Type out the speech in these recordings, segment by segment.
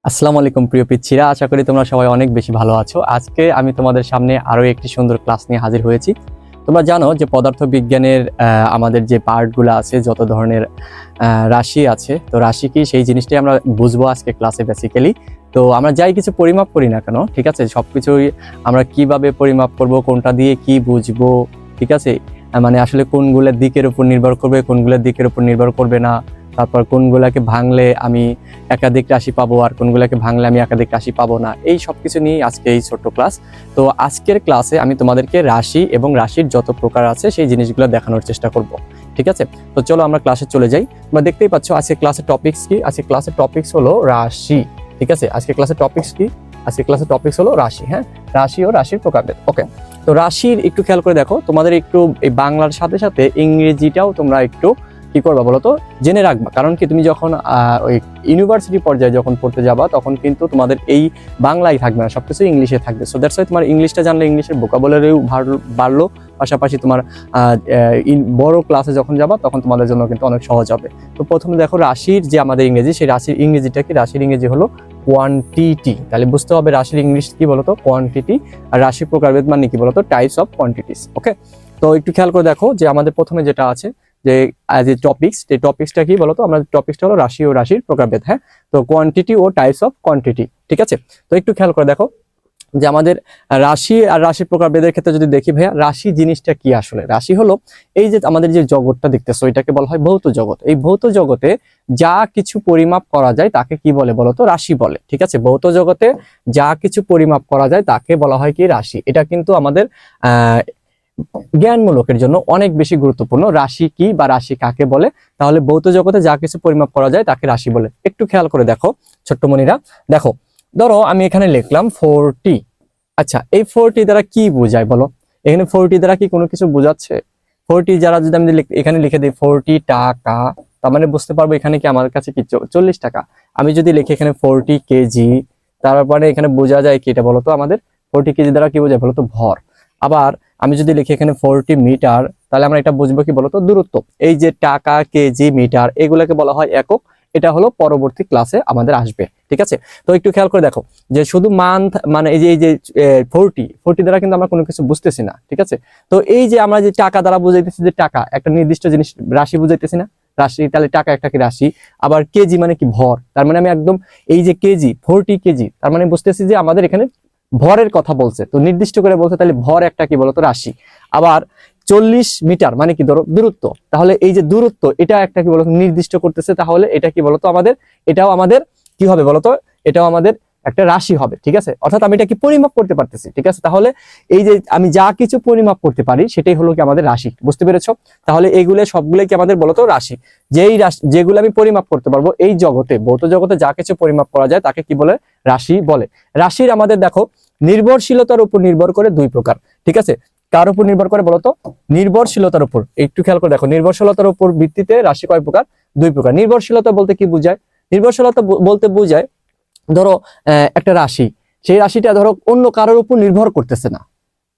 আসসালামু আলাইকুম প্রিয় পিচ্ছিরা, আশা করি তোমরা সবাই অনেক বেশি ভালো আছো। আজকে আমি তোমাদের সামনে আরো একটি সুন্দর ক্লাস নিয়ে হাজির হয়েছি। তোমরা জানো যে পদার্থবিজ্ঞানের আমাদের যে পার্টগুলো আছে, যত ধরনের রাশি আছে, তো রাশি কি সেই জিনিসটাই আমরা বুঝবো আজকে ক্লাসে বেসিক্যালি। তো আমরা যাই কিছু পরিমাপ করি না কেন, ঠিক আছে, সবকিছুই আমরা কিভাবে পরিমাপ করব, কোনটা দিয়ে কি বুঝবো, ঠিক আছে, মানে আসলে কোনগুলোর দিকের উপর নির্ভর করবে, কোনগুলোর দিকের উপর নির্ভর করবে না, তারপর কোনগুলাকে ভাঙলে আমি একাধিক রাশি পাবো আর কোনগুলাকে ভাঙলে আমি একাধিক রাশি পাবো না, এই সব কিছু নিয়ে আজকে এই ছোট্ট ক্লাস। তো আজকের ক্লাসে আমি তোমাদেরকে রাশি এবং রাশির যত প্রকার আছে সেই জিনিসগুলো দেখানোর চেষ্টা করব, ঠিক আছে। তো চলো আমরা ক্লাসে চলে যাই। তোমরা দেখতেই পাচ্ছ আজকে ক্লাসের টপিকস কি। আজকে ক্লাসের টপিকস হলো রাশি, ঠিক আছে। আজকে ক্লাসের টপিকস কি? আজকে ক্লাসের টপিকস হলো রাশি। হ্যাঁ, রাশি ও রাশির প্রকারভেদ। ওকে, তো রাশির একটু খেয়াল করে দেখো, তোমাদের একটু এই বাংলার সাথে সাথে ইংরেজিটাও তোমরা একটু কি করবা বলতো, জেনে রাখবা। কারণ কি, তুমি যখন ওই ইউনিভার্সিটি পর্যায়ে যখন পড়তে যাবা তখন কিন্তু তোমাদের এই বাংলায় থাকবে না, সবকিছু ইংলিশে থাকবে। সো দ্যাটস ওয়াই তোমার ইংলিশটা জানলে ইংলিশের ভোকাবুলারিও বাড়লো, পাশাপাশি তোমার বড় ক্লাসে যখন যাবা তখন তোমাদের জন্য কিন্তু অনেক সহজ হবে। তো প্রথমে দেখো রাশির যে আমাদের ইংরেজি, সেই রাশির ইংরেজিটা কি? রাশির ইংরেজি হলো কোয়ান্টিটি। তাহলে বুঝতে হবে রাশির ইংলিশ কি বলতো, কোয়ান্টিটি। আর রাশির প্রকারভেদ মানে কি বলতো, টাইপস অফ কোয়ান্টিটিস। ওকে, তো একটু খেয়াল করে দেখো যে আমাদের প্রথমে যেটা আছে যে টপিকস, এই টপিকসটা কি বলতো, আমরা টপিকসটা হলো রাশি ও রাশির প্রকারভেদ। হ্যাঁ, তো কোয়ান্টিটি ও টাইপস অফ কোয়ান্টিটি, ঠিক আছে। তো একটু খেয়াল করে দেখো যে আমাদের রাশি আর রাশির প্রকারভেদের ক্ষেত্রে যদি দেখি, ভাইয়া রাশি জিনিসটা কি আসলে? রাশি হলো এই যে আমাদের যে জগৎটা দেখতেছো, এটাকে বলা হয় ভৌত জগৎ। এই ভৌত জগতে যা কিছু পরিমাপ করা যায় তাকে কি বলে বলতো, রাশি বলে, ঠিক আছে। ভৌত জগতে যা কিছু পরিমাপ করা যায় তাকে বলা হয় কি, রাশি। এটা কিন্তু আমাদের জ্ঞানমূলকের জন্য অনেক বেশি গুরুত্বপূর্ণ। রাশি কি বা রাশি কাকে বলে? তাহলে ভৌত জগতে যা কিছু পরিমাপ করা যায় তাকে রাশি বলে। একটু খেয়াল করে দেখো ছোট্টমণিরা, দেখো ধরো আমি এখানে লিখলাম 40। আচ্ছা, এই 40 দ্বারা কি বোঝায় বলো? এখানে 40 দ্বারা কি কোনো কিছু বোঝাচ্ছে? 40 যারা যদি আমি এখানে লিখে দিই 40 টাকা, তার মানে বুঝতে পারবো এখানে কি আমার কাছে কি 40 টাকা। আমি যদি লিখি এখানে 40 কেজি, তারপরে এখানে বোঝা যায় কি, এটা বলতো আমাদের 40 কেজি দ্বারা কি বোঝায় বলতো, ভর। আবার আমি যদি লিখি এখানে 40 মিটার, তাহলে আমরা এটা বুঝবো কি বলতো, দূরত্ব। এই যে টাকা, কেজি, মিটার, এগুলোকে বলা হয় একক। এটা হলো পরবর্তী ক্লাসে আমাদের আসবে, ঠিক আছে। তো একটু খেয়াল করে দেখো যে শুধু মান্থ মানে এই যে 40 দ্বারা কিন্তু আমরা কোনো কিছু বুঝতেছি না, ঠিক আছে। তো এই যে আমরা যে টাকা দ্বারা বুঝাইতেছি, যে টাকা একটা নির্দিষ্ট জিনিস, রাশি বুঝাইতেছি না, রাশি। তাহলে টাকা একটা কি রাশি। আবার কেজি মানে কি, ভর। তার মানে আমি একদম এই যে কেজি, 40 কেজি, তার মানে বুঝতেছি যে আমাদের এখানে ভরের কথা বলছে, তো নির্দিষ্ট করে বলছে, তাহলে ভর একটা কি বলতো, রাশি। আবার 40 মিটার মানে কি, ধরো দূরত্ব, তাহলে এই যে দূরত্ব এটা একটা কি বলতো, নির্দিষ্ট করতেছে, তাহলে এটা কি বলতো আমাদের, এটাও আমাদের কি হবে বলতো, এটাও আমাদের একটা রাশি হবে, ঠিক আছে। অর্থাৎ আমি এটা কি পরিমাপ করতে পারতেছি, ঠিক আছে। তাহলে এই যে আমি যা কিছু পরিমাপ করতে পারি সেটাই হলো কি আমাদের রাশি, বুঝতে পেরেছো? তাহলে এইগুলো সবগুলো কি আমাদের বলতো রাশি। যেই রাশি যেগুলো আমি পরিমাপ করতে পারবো এই জগতে, ভৌত জগতে যা কিছু পরিমাপ করা যায় তাকে কি বলে, রাশি বলে। রাশির আমাদের দেখো নির্ভরশীলতার উপর নির্ভর করে দুই প্রকার, ঠিক আছে। কার উপর নির্ভর করে বলতো, নির্ভরশীলতার উপর। একটু খেয়াল করে দেখো, নির্ভরশীলতার উপর ভিত্তিতে রাশি কয় প্রকার? দুই প্রকার। নির্ভরশীলতা বলতে কি বোঝায়? নির্ভরশীলতা বলতে বোঝায় ধরো একটা রাশি, সেই রাশিটা ধরো অন্য কারোর উপর নির্ভর করতেছে না,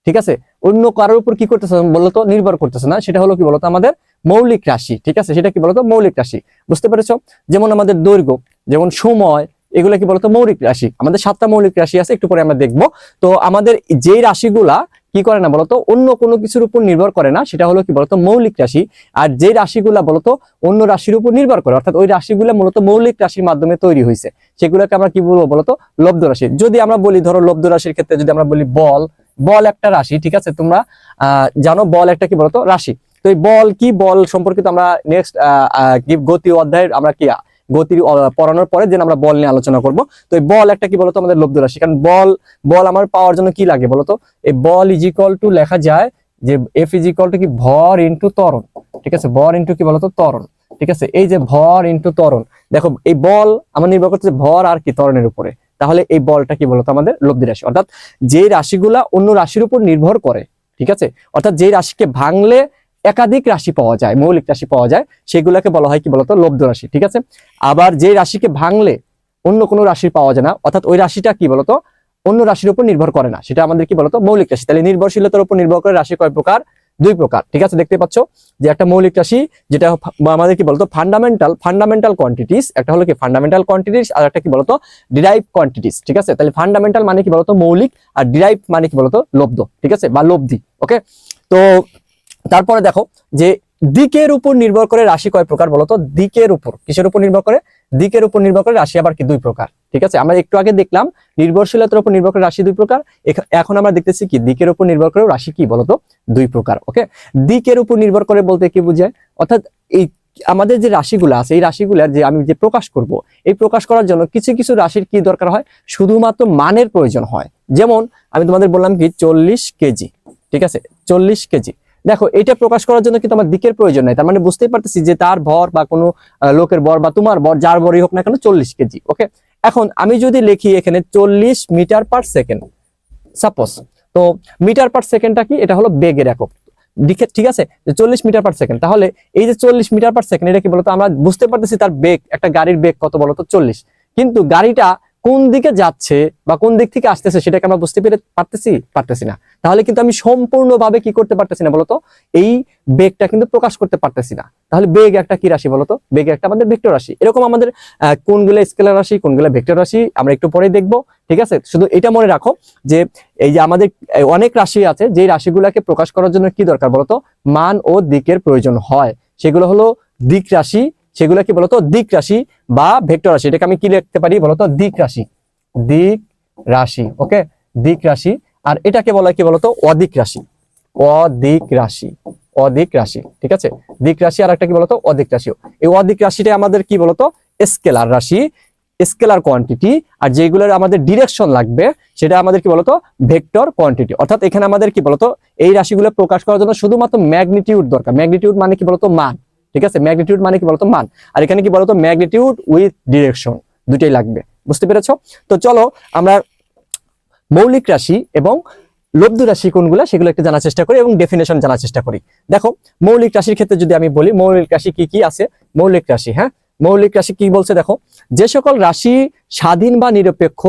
ঠিক আছে। অন্য কারোর উপর কি করতেছে বলতো, নির্ভর করতেছে না। সেটা হলো কি বলতো আমাদের মৌলিক রাশি, ঠিক আছে। সেটা কি বলতো, মৌলিক রাশি, বুঝতে পেরেছো? যেমন আমাদের দৈর্ঘ্য, যেমন সময়, এগুলো কি বলতো মৌলিক রাশি। আমাদের 7টা মৌলিক রাশি আছে, একটু পরে আমরা দেখবো। তো আমাদের যেই রাশিগুলা কি করে না বলতো, অন্য কোনো কিছুর উপর নির্ভর করে না, সেটা হলো কি বলতো মৌলিক রাশি। আর যে রাশিগুলা বলতো অন্য রাশির উপর নির্ভর করে, অর্থাৎ ওই রাশিগুলা মূলত মৌলিক রাশির মাধ্যমে তৈরি হয়েছে, সেগুলোকে আমরা কি বলবো বলতো, লব্ধ রাশি। যদি আমরা বলি ধরো লব্ধ রাশির ক্ষেত্রে যদি আমরা বলি বল, বল একটা রাশি, ঠিক আছে। তোমরা জানো বল একটা কি বলতো, রাশি। তো এই বল কি, বল সম্পর্কিত আমরা নেক্সট গতি অধ্যায়ের আমরা কি গতির পড়ানোর পরে যেন আমরা বল নিয়ে আলোচনা করব। তো এই বল একটা কি বলতো আমাদের লব্ধ রাশি। কারণ বল বল আমার পাওয়ার জন্য কি লাগে বলতো, এই বল ইজ ইকুয়াল টু লেখা যায় যে এফ ইজ ইকুয়াল টু কি, ভর ইন্টু ত্বরণ, ঠিক আছে। ভর ইন্টু কি বলতো, ত্বরণ, ঠিক আছে। এই যে ভর ইন্টু ত্বরণ, দেখো এই বল আমার নির্ভর করছে ভর আর কি ত্বরণের উপরে। তাহলে এই বলটা কি বলতো আমাদের লব্ধি রাশি। অর্থাৎ যে রাশিগুলা অন্য রাশির উপর নির্ভর করে, ঠিক আছে। অর্থাৎ যে রাশিকে ভাঙলে একাধিক রাশি পাওয়া যায়, মৌলিক রাশি পাওয়া যায়, সেগুলোকে বলা হয় কি বলতো, লব্ধ রাশি, ঠিক আছে। আবার যে রাশিকে ভাঙলে অন্য কোনো রাশি পাওয়া যায় না, অর্থাৎ ওই রাশিটা কি বলতো অন্য রাশির উপর নির্ভর করে না, সেটা আমাদের কি বলতো মৌলিক রাশি। তাহলে নির্ভরশীলতার উপর নির্ভর করে রাশি কয় প্রকার? দুই প্রকার, ঠিক আছে। দেখতে পাচ্ছ যে একটা মৌলিক রাশি যেটা আমাদের কি বলতো ফান্ডামেন্টাল কোয়ান্টিটিস, একটা হলো কি ফান্ডামেন্টাল কোয়ান্টিটিস আর একটা কি বলতো ডিরাইভ কোয়ান্টিটিস, ঠিক আছে। তাহলে ফান্ডামেন্টাল মানে কি বলতো মৌলিক, আর ডিরাইভ মানে কি বলতো লব্ধ, ঠিক আছে, বা লব্ধি। ওকে, তো তারপরে দেখো যে দিকের উপর নির্ভর করে রাশি কয় প্রকার বলতো? দিকের উপর, কিসের উপর নির্ভর করে? দিকের উপর নির্ভর করে রাশি আবার কি দুই প্রকার, ঠিক আছে। আমরা একটু আগে দেখলাম নির্ভরশীলতার উপর নির্ভর করে রাশি দুই প্রকার, এখন আমরা দেখতেছি কি দিকের উপর নির্ভর করে রাশি কি বলতো দুই প্রকার। ওকে, দিকের উপর নির্ভর করে বলতে কি বোঝায়? অর্থাৎ এই আমাদের যে রাশিগুলো আছে এই রাশিগুলার যে আমি যে প্রকাশ করব, এই প্রকাশ করার জন্য কিছু কিছু রাশির কি দরকার হয়? শুধুমাত্র মানের প্রয়োজন হয়। যেমন আমি তোমাদের বললাম কি 40 কেজি, ঠিক আছে, 40 কেজি। দেখো এটা প্রকাশ করার জন্য কিন্তু আমার দিকের প্রয়োজন নাই, তার মানে বুঝতেই পারতেছি যে তার ভর বা কোনো লোকের ভর বা তোমার ভর যার ভরই হোক না কেন 40 কেজি। ওকে, এখন আমি যদি লিখি এখানে 40 মিটার পার সেকেন্ড সাপোজ, তো মিটার পার সেকেন্ডটা কি? এটা হলো বেগের একক, ঠিক আছে, 40 মিটার পার সেকেন্ড। তাহলে এই যে 40 মিটার পার সেকেন্ড এটা কি বলতো? আমরা বুঝতে পারতেছি তার বেগ, একটা গাড়ির বেগ কত বলতো 40, কিন্তু গাড়িটা কোন দিকে যাচ্ছে বা কোন দিক থেকে আসতেছে সেটাকে আমরা বুঝতে পারতেছি না। তাহলে কিন্তু আমি সম্পূর্ণভাবে কি করতে পারতেছি না বলতো? এই বেগটা কিন্তু প্রকাশ করতে পারতেছি না। তাহলে বেগ একটা কি রাশি বলতো? বেগ একটা আমাদের ভেক্টর রাশি। এরকম আমাদের কোনগুলো স্কেলার রাশি, কোনগুলো ভেক্টর রাশি আমরা একটু পরে দেখবো, ঠিক আছে। শুধু এটা মনে রাখো যে এই যে আমাদের অনেক রাশি আছে, যে রাশিগুলোকে প্রকাশ করার জন্য কি দরকার বলতো? মান ও দিকের প্রয়োজন হয়। সেগুলো হলো দিক রাশি, সেগুলো কি বলতো? দিক রাশি বা ভেক্টর রাশি। এটাকে আমি কি লিখতে পারি বলতো? দিক রাশি, দিক রাশি। ওকে, দিক রাশি। আর এটাকে বলা কি বলতো? অদিক রাশি, অদিক রাশি, অদিক রাশি, ঠিক আছে। দিক রাশি আর একটা কি বলতো? অদিক রাশি। এই অদিক রাশিটা আমাদের কি বলতো? স্কেলার রাশি, স্কেলার কোয়ান্টিটি। আর যেগুলোর আমাদের ডিরেকশন লাগবে সেটা আমাদের কি বলতো? Vector quantity. অর্থাৎ এখানে আমাদের কি বলতো? এই রাশিগুলো প্রকাশ করার জন্য শুধুমাত্র ম্যাগনিটিউড দরকার। ম্যাগনিটিউড মানে কি বলতো? মান, ঠিক আছে। ম্যাগনিটিউড মানে কি বলতো? মান। আর এখানে কি বলতো? ম্যাগনিটিউড উইথ ডিরেকশন, দুটোই লাগবে। বুঝতে পেরেছো? তো চলো আমরা মৌলিক রাশি এবং লব্ধ রাশি কোনগুলো সেগুলো একটু জানার চেষ্টা করি এবং ডেফিনেশন জানার চেষ্টা করি। দেখো মৌলিক রাশির ক্ষেত্রে যদি আমি বলি মৌলিক রাশি কি কি আছে? মৌলিক রাশি, হ্যাঁ, মৌলিক রাশি কি বলছে দেখো, যে সকল রাশি স্বাধীন বা নিরপেক্ষ,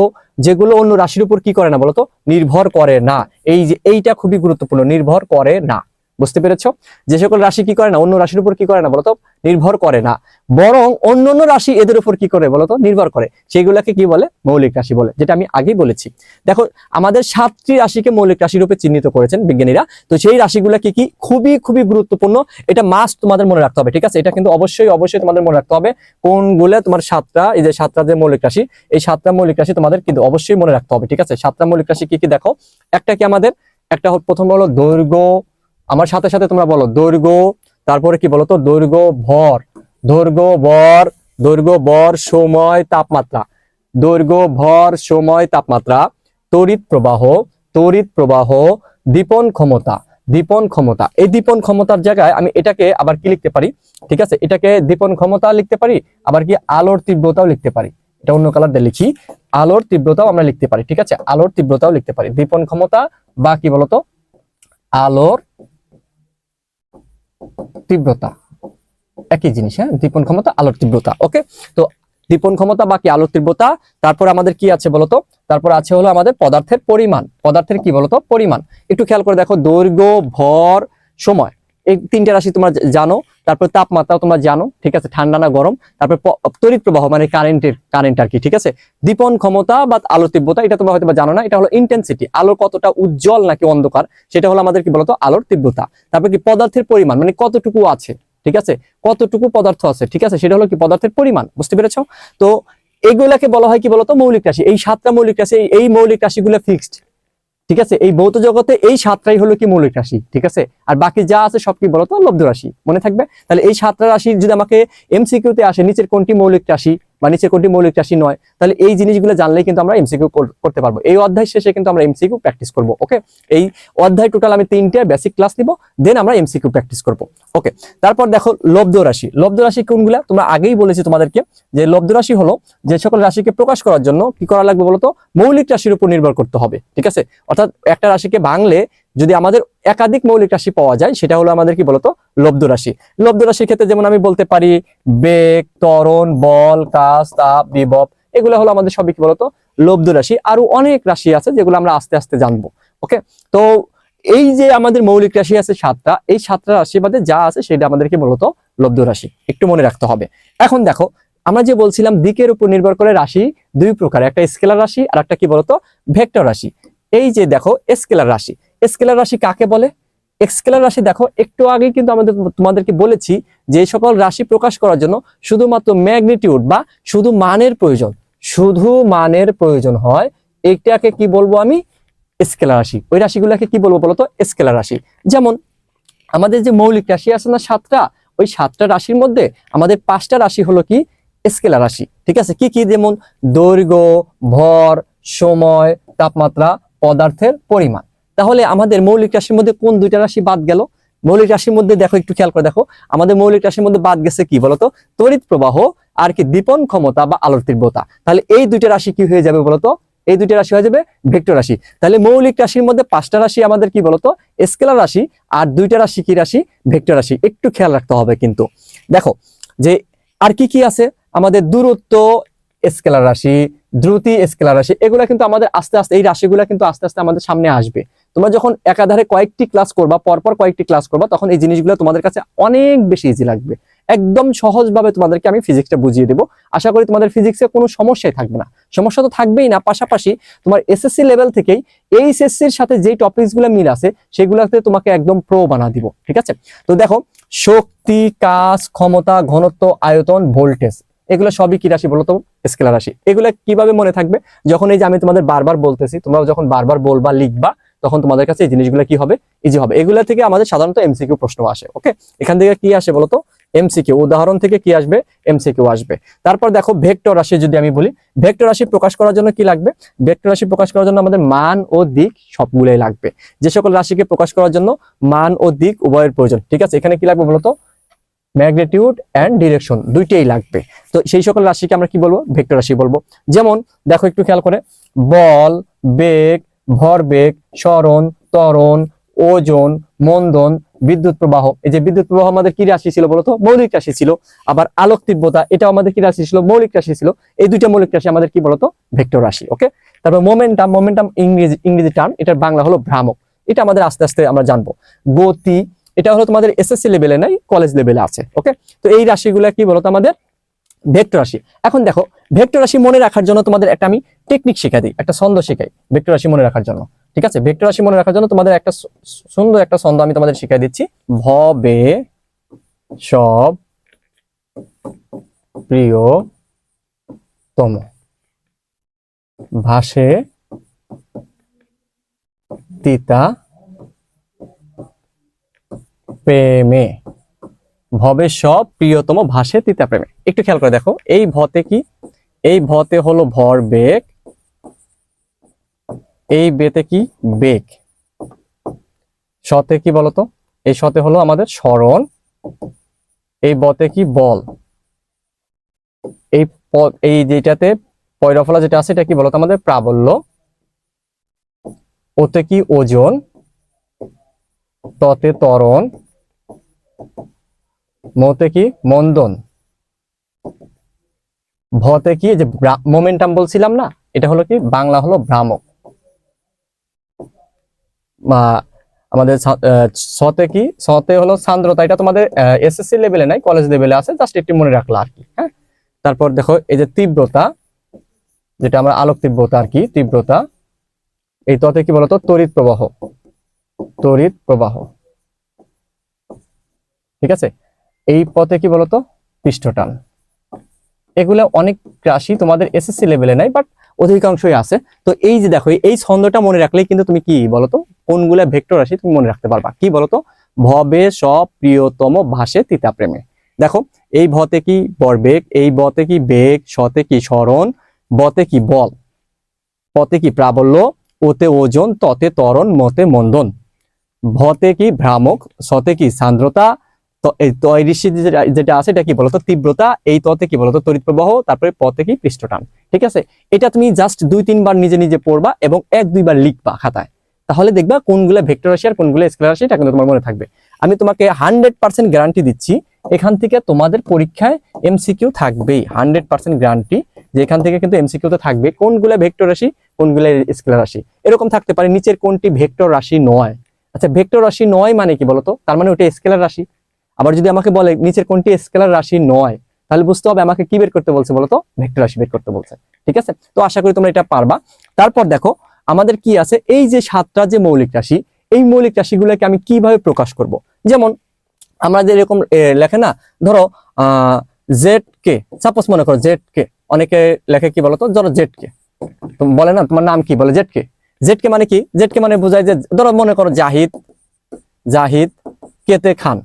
যেগুলো অন্য রাশির উপর কি করে না বলতো? নির্ভর করে না। এই যে এইটা খুবই গুরুত্বপূর্ণ, নির্ভর করে না। বুঝতে পেরেছো? যে সকল রাশি কি করে না? অন্য রাশির উপর কি করে না বলতো? নির্ভর করে না, বরং অন্যান্য রাশি এদের উপর কি করে বলতো? নির্ভর করে। সেগুলোকে কি বলে? মৌলিক রাশি বলে, যেটা আমি আগেই বলেছি। দেখো আমাদের 7টি রাশিকে মৌলিক রাশি রূপে চিহ্নিত করেছেন বিজ্ঞানীরা। তো সেই রাশিগুলো কি কি খুবই খুবই গুরুত্বপূর্ণ, এটা মাস্ট তোমাদের মনে রাখতে হবে, ঠিক আছে। এটা কিন্তু অবশ্যই অবশ্যই তোমাদের মনে রাখতে হবে কোনগুলো তোমার 7টা, এই যে 7টা যে মৌলিক রাশি, এই 7টা মৌলিক রাশি তোমাদের কিন্তু অবশ্যই মনে রাখতে হবে, ঠিক আছে। 7টা মৌলিক রাশি কি কি দেখো, একটা কি আমাদের, একটা প্রথম হলো দৈর্ঘ্য, আমার সাথে সাথে তোমরা বলো দৈর্ঘ্য, তারপরে কি বলতো? দৈর্ঘ্য ভর, দৈর্ঘ্য ভর, দৈর্ঘ্য ভর সময় তাপমাত্রা, দৈর্ঘ্য ভর সময় তাপমাত্রা, তড়িৎ প্রবাহ, তড়িৎ প্রবাহ, দীপন ক্ষমতা, দীপন ক্ষমতা। এই দীপন ক্ষমতার জায়গায় আমি এটাকে আবার কি লিখতে পারি? ঠিক আছে, এটাকে দীপন ক্ষমতা লিখতে পারি, আবার কি আলোর তীব্রতাও লিখতে পারি। এটা অন্য কালার দিয়ে লিখি, আলোর তীব্রতাও আমরা লিখতে পারি, ঠিক আছে, আলোর তীব্রতাও লিখতে পারি। দীপন ক্ষমতা বা কি বলতো? আলোর তীব্রতা, একই জিনিস, হ্যাঁ, দীপন ক্ষমতা আলোর তীব্রতা। ওকে, তো দীপন ক্ষমতা বা কি আলোর তীব্রতা। তারপর আমাদের কি আছে বলতো? তারপর আছে হলো আমাদের পদার্থের পরিমাণ, পদার্থের কি বলতো? পরিমাণ। একটু খেয়াল করে দেখো, দৈর্ঘ্য ভর সময়, এই 3টে রাশি তোমরা জানো। তারপর তাপমাত্রা তোমরা জানো, ঠিক আছে, ঠান্ডা না গরম। তারপর তড়িৎ প্রবাহ মানে কারেন্ট আর কি, ঠিক আছে। দীপন ক্ষমতা বা আলোর তীব্রতা এটা তোমরা হয়তো জানো না, এটা হলো ইন্টেন্সিটি, আলো কতটা উজ্জ্বল নাকি অন্ধকার, সেটা হলো আমাদের কি বলতো? আলোর তীব্রতা। তারপর কি পদার্থের পরিমাণ, মানে কতটুকু আছে, ঠিক আছে, কতটুকু পদার্থ আছে, ঠিক আছে, সেটা হলো কি পদার্থের পরিমাণ। বুঝতে পেরেছো? তো এগুলাকে বলা হয় কি বলতো? মৌলিক রাশি। এই 7টা মৌলিক রাশি, এই মৌলিক রাশিগুলো ফিক্সড, ঠিক আছে। এই ভৌত জগতে এই 7টাই হলো কি মৌলিক রাশি, ঠিক আছে। আর বাকি যা আছে সব কি বলতো? লব্ধ রাশি, মনে থাকবে। তাহলে এই 7টা রাশি যদি আমাকে এমসিকিউতে আসে নিচের কোনটি মৌলিক রাশি বা নিচের কোনটি মৌলিক রাশি নয়, তাহলে এই জিনিসগুলো জানলেই কিন্তু আমরা এমসিকিউ করতে পারবো। এই অধ্যায় শেষে কিন্তু আমরা এমসিকিউ প্র্যাকটিস করবো। ওকে, এই অধ্যায় টোটাল আমি 3টে বেসিক ক্লাস নিব, দেন আমরা এমসিকিউ প্র্যাকটিস করবো। ওকে, তারপর দেখো লব্ধ রাশি। লব্ধ রাশি কোনগুলা? তোমরা আগেই বলেছি তোমাদেরকে যে লব্ধ রাশি হলো যে সকল রাশিকে প্রকাশ করার জন্য কি করা লাগবে বলতো? মৌলিক রাশির উপর নির্ভর করতে হবে, ঠিক আছে। অর্থাৎ একটা রাশিকে ভাঙলে যদি আমাদের একাধিক মৌলিক রাশি পাওয়া যায়, সেটা হলো আমাদের কি বলতো? লব্ধ রাশি। লব্ধ রাশির ক্ষেত্রে যেমন আমি বলতে পারি বেগ, ত্বরণ, বল, কাজ, তাপ, বিভব, এগুলো হলো আমাদের সবই কি বলতো? লব্ধ রাশি। আরো অনেক রাশি আছে যেগুলো আমরা আস্তে আস্তে জানবো। ওকে, তো এই যে আমাদের মৌলিক রাশি আছে 7টা, এই 7টা রাশির মধ্যে যা আছে সেটা আমাদেরকে মূলত লব্ধ রাশি, একটু মনে রাখতে হবে। এখন দেখো আমরা যে বলছিলাম দিকের উপর নির্ভর করে রাশি দুই প্রকার, একটা স্কেলার রাশি আর একটা কি বলতো ভেক্টর রাশি। এই যে দেখো স্কেলার রাশি, স্কেলার রাশি কাকে বলে? স্কেলার রাশি দেখো একটু আগে কিন্তু তোমাদেরকে বলেছি যে সকল রাশি প্রকাশ করার জন্য শুধুমাত্র ম্যাগনিটিউড বা শুধু মানের প্রয়োজন, শুধু মানের প্রয়োজন হয়, এইটাকে কি বলবো আমি? স্কেলার রাশি। ওই রাশিগুলোকে কি বলবো বলতো? স্কেলার রাশি। যেমন আমাদের যে মৌলিক রাশি আছে না 7টা, ওই 7টা রাশির মধ্যে আমাদের 5টা রাশি হলো কি স্কেলার রাশি, ঠিক আছে? কি কি? যেমন দৈর্ঘ্য, ভর, সময়, তাপমাত্রা, পদার্থের পরিমাণ। তাহলে আমাদের মৌলিক রাশির মধ্যে কোন দুইটা রাশি বাদ গেল? মৌলিক রাশির মধ্যে দেখো, একটু খেয়াল করে দেখো, আমাদের মৌলিক রাশির মধ্যে বাদ গেছে কি বলতো? তড়িৎ প্রবাহ আর কি দীপন ক্ষমতা বা আলোর তীব্রতা। তাহলে এই দুইটা রাশি কি হয়ে যাবে বলতো? এই দুইটা রাশি হয়ে যাবে ভেক্টর রাশি। তাহলে মৌলিক রাশির মধ্যে 5টা রাশি আমাদের কি বলতো? স্কেলার রাশি, আর দুইটা রাশি কি রাশি? ভেক্টর রাশি। একটু খেয়াল রাখতে হবে কিন্তু। দেখো যে আর কি কি আছে, আমাদের দূরত্ব স্কেলার রাশি, দ্রুতি স্কেলার রাশি, এগুলা কিন্তু আমাদের আস্তে আস্তে, এই রাশিগুলা কিন্তু আস্তে আস্তে আমাদের সামনে আসবে। তোমরা যখন একাধারে কয়েকটি ক্লাস করবা, পরপর কয়েকটি ক্লাস করবা, তখন এই জিনিসগুলো তোমাদের কাছে অনেক বেশি ইজি লাগবে। একদম সহজভাবে তোমাদেরকে আমি ফিজিক্সটা বুঝিয়ে দেবো। আশা করি তোমাদের ফিজিক্সে কোনো সমস্যাই থাকবে না। সমস্যা তো থাকবেই না, পাশাপাশি তোমার এসএসসি লেভেল থেকেই এইচএসসির সাথে যেই টপিকসগুলো মিল আছে সেগুলোতে তোমাকে একদম প্রো বানা দিব, ঠিক আছে? তো দেখো, শক্তি, কাজ, ক্ষমতা, ঘনত্ব, আয়তন, ভোল্টেজ, এগুলো সবই কি রাশি বলতো? স্কেলার রাশি। এগুলো কিভাবে মনে থাকবে? যখন এই যে আমি তোমাদের বারবার বলতেছি, তোমরা যখন বারবার বলবা, লিখবা, তখন তোমাদের কাছে এই জিনিসগুলো কি হবে? ইজি হবে। এগুলা থেকে আমাদের সাধারণত এমসিকিউ প্রশ্ন আসে। ওকে, এখান থেকে কি আসে বলতো? এমসিকিউ। উদাহরণ থেকে কি আসবে? এমসিকিউ আসবে। তারপর দেখো ভেক্টর রাশি যদি আমি বলি, ভেক্টর রাশি প্রকাশ করার জন্য কি লাগবে? ভেক্টর রাশি প্রকাশ করার জন্য আমাদের মান ও দিক সবগুলাই লাগবে। যে সকল রাশিকে প্রকাশ করার জন্য মান ও দিক উভয়ের প্রয়োজন, ঠিক আছে? এখানে কি লাগবে বলতো? ম্যাগনিটিউড এন্ড ডিরেকশন, দুইটাই লাগবে। তো সেই সকল রাশিকে আমরা কি বলবো? ভেক্টর রাশি বলবো। যেমন দেখো একটু খেয়াল করে, বল, বেগ, ভরবেগ, সরণ, ত্বরণ, ওজন, মন্দন, বিদ্যুৎ প্রবাহ। এই যে বিদ্যুৎ প্রবাহ আমাদের কি রাশি ছিল বলতো? মৌলিক রাশি ছিল। আবার আলোক তীব্রতা, এটা আমাদের কি রাশি ছিল? মৌলিক রাশি ছিল। এই দুইটা মৌলিক রাশি আমাদের কি বলতো? ভেক্টর রাশি। ওকে, তারপর মোমেন্টাম, মোমেন্টাম ইংরেজি টার্ম, এটার বাংলা হলো ভ্রামক। এটা আমাদের আস্তে আস্তে আমরা জানবো। গতি, এটা হলো তোমাদের এসএসসি লেভেলে নাই, কলেজ লেভেলে আছে। ওকে, তো এই রাশিগুলো কি বলতো? আমাদের ভেক্টর রাশি। এখন দেখো, ভেক্টর রাশি মনে রাখার জন্য তোমাদের একটা আমি টেকনিক শেখাই দিই, একটা ছন্দ শেখাই ভেক্টর রাশি মনে রাখার জন্য, ঠিক আছে? ভেক্টর রাশি মনে রাখার জন্য তোমাদের একটা সুন্দর একটা ছন্দ আমি তোমাদের শিখাই দিচ্ছি। ভবে সব প্রিয়তম, ভাসে তিতা প্রেমে। ভবে সব প্রিয়তম, ভাসে তিতা প্রেমে। একটু খেয়াল করে দেখো, এই ভতে কি? এই ভতে হলো ভর বেগ, এই বেতে কি? বেগ। শতে কি বলতো? এই শতে হলো আমাদের সরণ, এই বতে কি? বল। এই যেটাতে পয়রফলা যেটা আছে এটা কি বলতো? আমাদের প্রাবল্য। ওতে কি? ওজন। ততে ত্বরণ। মতে কি? মন্দন। ভতে কি? যে মোমেন্টাম বলছিলাম না, এটা হলো কি? বাংলা হলো ভ্রামক। আমাদের সতে কি? সতে হলো সান্দ্রতা। এটা তোমাদের এসএসসি লেভেলে নাই, কলেজ লেভেলে আছে, জাস্ট একটু মনে রাখলা আর কি। হ্যাঁ, তারপর দেখো এই যে তীব্রতা, যেটা আমরা আলোক তীব্রতা আর কি, তীব্রতা। এই ততে কি বলতো? তড়িৎ প্রবাহ, তড়িৎ প্রবাহ, ঠিক আছে? এই পথে কি বলতো? পৃষ্ঠটান। এগুলো অনেক রাশি তোমাদের এসএসসি লেভেলে নাই, বাট অধিকাংশই আছে। তো এই যে দেখো, এই ছন্দটা মনে রাখলেই কিন্তু তুমি কি বলতো? কোনগুলা ভেক্টর রাশি তুমি মনে রাখতে পারবা। কি বলতো? ভবে সব প্রিয়তম, ভাসে তিতা প্রেমে। দেখো, এই ভতে কি? ভরবেগ। এই বতে কি? বেগ। শতে কি? সরণ। বতে কি? বল। পতে কি? প্রাবল্য। ওতে ওজন। ততে ত্বরণ। মতে মন্দন। ভতে কি? ভ্রামক। শতে কি? সান্দ্রতা। যেটা আছে এটা কি বলতো? তীব্রতা। এই ততে কি বলতো? তড়িৎ প্রবাহ। তারপরে পথে কি? পৃষ্ঠটান। ঠিক আছে, এটা তুমি জাস্ট 2-3 বার নিজে নিজে পড়বা এবং 1-2 বার লিখবা খাতায়, তাহলে দেখবা কোনগুলা ভেক্টর রাশি আর কোনগুলা স্কেলার রাশি, এটা কিন্তু তোমার মনে থাকবে। আমি তোমাকে 100% গ্যারান্টি দিচ্ছি, এখান থেকে তোমাদের পরীক্ষায় এমসিকিউ থাকবেই। 100% গ্যারান্টি যে এখান থেকে কিন্তু এমসিকিউ তো থাকবে। কোনগুলা ভেক্টর রাশি, কোনগুলা স্কেলার রাশি, এরকম থাকতে পারে। নিচের কোনটি ভেক্টর রাশি নয়, আচ্ছা ভেক্টর রাশি নয় মানে কি বলতো, তার মানে ওটা স্কেলার রাশি। আবার যদি আমাকে বলে নিচের কোনটি স্কেলার রাশি নয়, তাহলে বুঝতে হবে আমাকে কি বের করতে বলছে বলতো, ভেক্টর রাশি বের করতে বলছে। ঠিক আছে, তো আশা করি তোমরা এটা পারবা। তারপর দেখো আমাদের কি আছে, এই যে 7টা যে মৌলিক রাশি, এই মৌলিক রাশিগুলোকে আমি কিভাবে প্রকাশ করব। যেমন আমরা যে এরকম লেখে না, ধরো জেড কে, সাপোজ মনে করো জেড কে, অনেকে লেখে কি বলতো, ধরো জেড কে, বলে না তোমার নাম কি, বলে জেড কে। জেড কে মানে কি, জেড কে মানে বোঝায় যে, ধরো মনে করো জাহিদ, জাহিদ কেতে খান,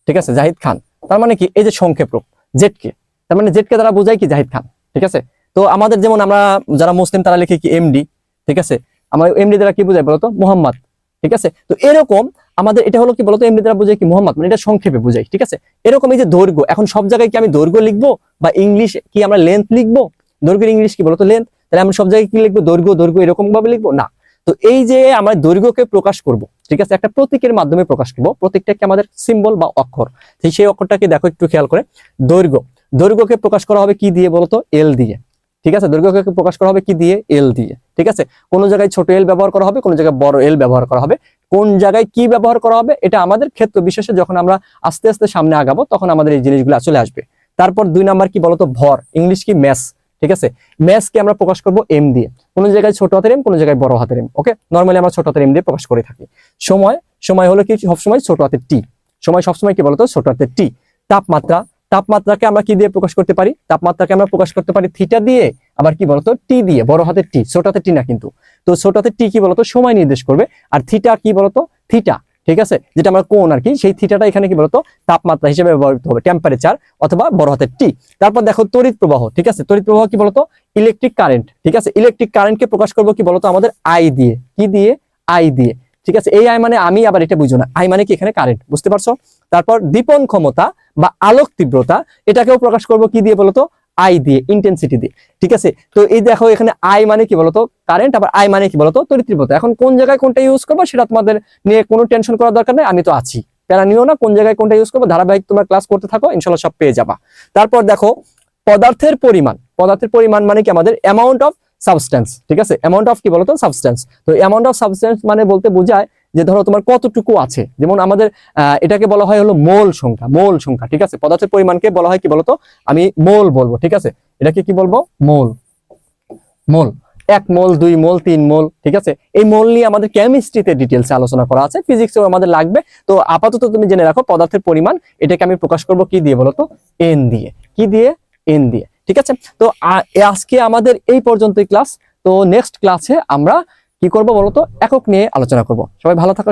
ঠিক আছে, জাহিদ খান, তার মানে কি এই যে সংক্ষেপ রূপ জেড কে, তার মানে জেড কে দ্বারা বোঝায় কি জাহিদ খান। ঠিক আছে, তো আমাদের যেমন আমরা যারা মুসলিম তারা লিখে কি এমডি, ঠিক আছে, আমার এমডি দ্বারা কি বোঝায় বলতো, মোহাম্মদ। ঠিক আছে, তো এরকম আমাদের এটা হলো কি বলতো, এমডি দ্বারা বোঝায় কি মোহাম্মদ, মানে এটা সংক্ষেপে বোঝাই। ঠিক আছে, এরকম এই যে দৈর্ঘ্য, এখন সব জায়গায় কি আমি দৈর্ঘ্য লিখবো, বা ইংলিশ কি আমরা লেন্থ লিখবো, দৈর্ঘ্যের ইংলিশ কি বলতো লেন্থ, তাহলে আমরা সব জায়গায় কি লিখবো, দৈর্ঘ্য দৈর্ঘ্য এরকম ভাবে লিখবো না। তো এই যে আমরা দৈর্ঘ্যকে প্রকাশ করব, ঠিক আছে, একটা প্রতীকের মাধ্যমে প্রকাশ করব, প্রতীকটা কি আমাদের সিম্বল বা অক্ষর, সেই অক্ষরটাকে দেখো একটু খেয়াল করে। দৈর্ঘ্য, দৈর্ঘ্যকে প্রকাশ করা হবে কি দিয়ে বলতো, এল দিয়ে। ঠিক আছে, দৈর্ঘ্যকে প্রকাশ করা হবে কি দিয়ে, এল দিয়ে। ঠিক আছে, কোন জায়গায় ছোট এল ব্যবহার করা হবে, কোন জায়গায় বড় এল ব্যবহার করা হবে, কোন জায়গায় কি ব্যবহার করা হবে, এটা আমাদের ক্ষেত্র বিশেষে যখন আমরা আস্তে আস্তে সামনে আগাবো তখন আমাদের এই জিনিসগুলো চলে আসবে। তারপর 2 নাম্বার কি বলতো, ভর, ইংলিশ কি ম্যাস। ঠিক আছে, ম্যাস কে আমরা প্রকাশ করব এম দিয়ে, কোন জায়গায় ছোট হাতের এম, কোন জায়গায় বড় হাতের এম। ওকে, নরমালি আমরা ছোট হাতের এম দিয়ে প্রকাশ করে থাকি। সময়, সময় হলো কি সবসময় ছোট হাতের টি, সময় সবসময় কি বলতো, ছোট হাতের টি। তাপমাত্রা, তাপমাত্রাকে আমরা কি দিয়ে প্রকাশ করতে পারি, তাপমাত্রাকে আমরা প্রকাশ করতে পারি থিটা দিয়ে, আবার কি বলতো টি দিয়ে, বড় হাতের টি, ছোট হাতের টি না কিন্তু। তো ছোট হাতের টি কি বলতো, সময় নির্দেশ করবে, আর থিটা কি বলতো, থিটা, ঠিক আছে, যেটা আমরা কোণ আর কি, সেই থিটাটা এখানে কি বলতো তাপমাত্রা হিসেবে ব্যবহৃত হবে, টেম্পারেচার অথবা বড় হাতের টি। তারপর দেখো তড়িৎ প্রবাহ, ঠিক আছে, তড়িৎ প্রবাহ কি বলতো, ইলেকট্রিক কারেন্ট। ঠিক আছে, ইলেকট্রিক কারেন্টকে প্রকাশ করবো কি বলতো আমাদের আই দিয়ে, কি দিয়ে, আই দিয়ে। ঠিক আছে, এই আই মানে আমি, আবার এটা বুঝো না, আই মানে কি এখানে কারেন্ট, বুঝতে পারছো। তারপর দীপন ক্ষমতা বা আলোক তীব্রতা, এটাকেও প্রকাশ করবো কি দিয়ে বলতো, আই দিয়ে, ইন্টেন্সিটি দিয়ে। ঠিক আছে, তো এই দেখো এখানে আই মানে কি বলতো কারেন্ট, আবার আই মানে কি বলতো তড়িৎ তীব্রতা। এখন কোন জায়গায় কোনটা ইউজ করবো সেটা তোমাদের নিয়ে কোনো টেনশন করার দরকার নেই, আমি তো আছি, প্যারা নিও না। কোন জায়গায় কোনটা ইউজ করবো ধারাবাহিক তোমার ক্লাস করতে থাকো, ইনশাল্লাহ সব পেয়ে যাবা। তারপর দেখো পদার্থের পরিমাণ, পদার্থের পরিমাণ মানে কি আমাদের অ্যামাউন্ট অফ সাবস্টেন্স। ঠিক আছে, অ্যামাউন্ট অফ কি বলতো সাবস্টেন্স। তো অ্যামাউন্ট অফ সাবস্টেন্স মানে বলতে বোঝায় যে ধরো তোমার কতটুকু আছে, যেমন আমাদের এটাকে বলা হয় হলো মোল সংখ্যা, মোল সংখ্যা। ঠিক আছে, পদার্থের পরিমাণকে বলা হয় কি বলতো, আমি মোল বলবো। ঠিক আছে, এটাকে কি বলবো, মোল, মোল, 1 মোল 2 মোল 3 মোল। ঠিক আছে, এই মোল নিয়ে আমাদের কেমিস্ট্রিতে ডিটেলসে আলোচনা করা আছে, ফিজিক্সেও আমাদের লাগবে। তো আপাতত তুমি জেনে রাখো পদার্থের পরিমাণ, এটাকে আমি প্রকাশ করব কি দিয়ে বলতো, এন দিয়ে, কি দিয়ে, এন দিয়ে। ঠিক আছে, তো আজকে আমাদের এই পর্যন্তই ক্লাস। তো নেক্সট ক্লাসে আমরা কি করব বলতো, একক নিয়ে আলোচনা করব। সবাই ভালো থাকো।